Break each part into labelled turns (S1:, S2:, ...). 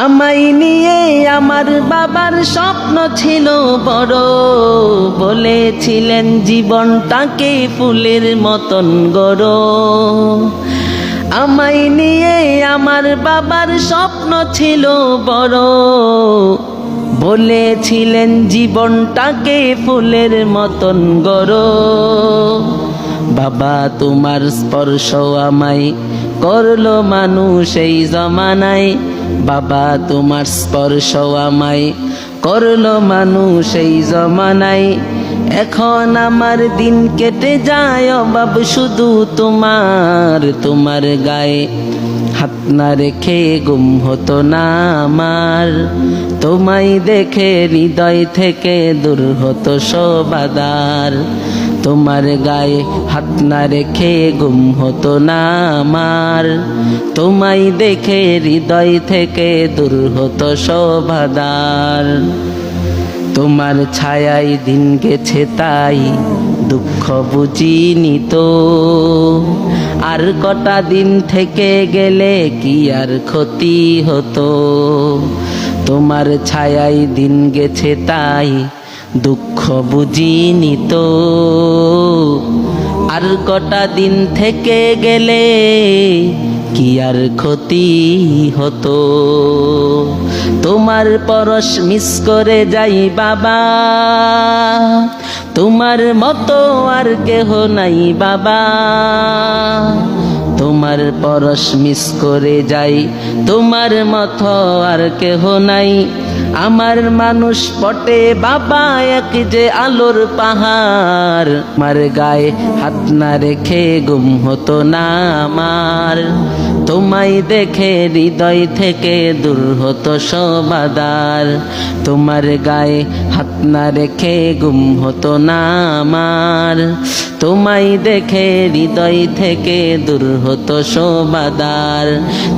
S1: আমায় নিয়ে আমার বাবার স্বপ্ন ছিল বড়, বলেছিলেন জীবনটাকে ফুলের মতন গড়ো। আমায় নিয়ে আমার বাবার স্বপ্ন ছিল বড়, বলেছিলেন জীবনটাকে ফুলের মতন গড়ো। বাবা তোমার স্পর্শ আমায় করলো মানুষ এই জমানায়, বাবা তোমার স্পর্শ আমায় করলো মানুষ এই জমানায়। এখন আমার দিন কেটে যায় অভাব শুধু তোমার গায়ে, হাত না রেখে গুম হতো না আমার। তোমায় দেখে হৃদয় থেকে দূর হতো সব আঁধার, তোমার গায়ে হাত না রেখে গুম হতো না আমার। তোমায় দেখে হৃদয় থেকে দূর হতো সব আঁধার। তোমার ছায়ায় দিন গেছে তাই দুঃখ বুঝিনি তো, আর কটা দিন থেকে গেলে কি আর ক্ষতি হতো। তোমার ছায়ায় দিন গেছে তাই দুঃখ বুঝিনি তো, আর কটা দিন থেকে গেলে কি আর ক্ষতি হতো। তোমার পরশ মিস করে যাই বাবা, তোমার মতো আর কেহ নাই বাবা। তোমার পরশ মিস করে যাই, তোমার মতো আর কেহ নাই। আমার মানুষ পটে বাবা এক যে আলোর পাহাড়, আমার গায়ে হাত না রেখে গুম হতো না আমার। তোমায় দেখে হৃদয় থেকে দূর হতো সব আঁধার, তোমার গায়ে হাত না রেখে গুম হতো না আমার। তোমায় দেখে হৃদয় থেকে দূর হতো সব আঁধার।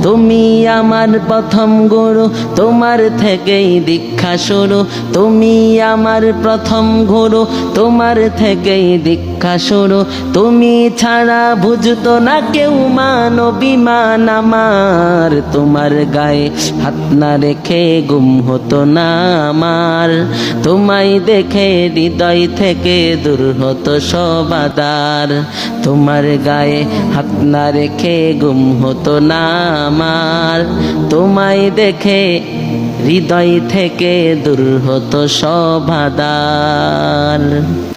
S1: তুমি আমার প্রথম গুরু, তোমার থেকেই দীক্ষা শুরু। তুমি আমার প্রথম গুরু, তোমার থেকেই দীক্ষা শুরু। তুমি ছাড়া বুঝতো না কেউ মান অভিমান আমার, তোমার গায়ে হাত না রেখে গুম হতো না আমার। তোমায় দেখে হৃদয় থেকে দূর হতো সব আঁধার, তোমার গায়ে হাত না রেখে গুম হতো না আমার। তোমায় দেখে হৃদয় থেকে দূর হতো সব আঁধার।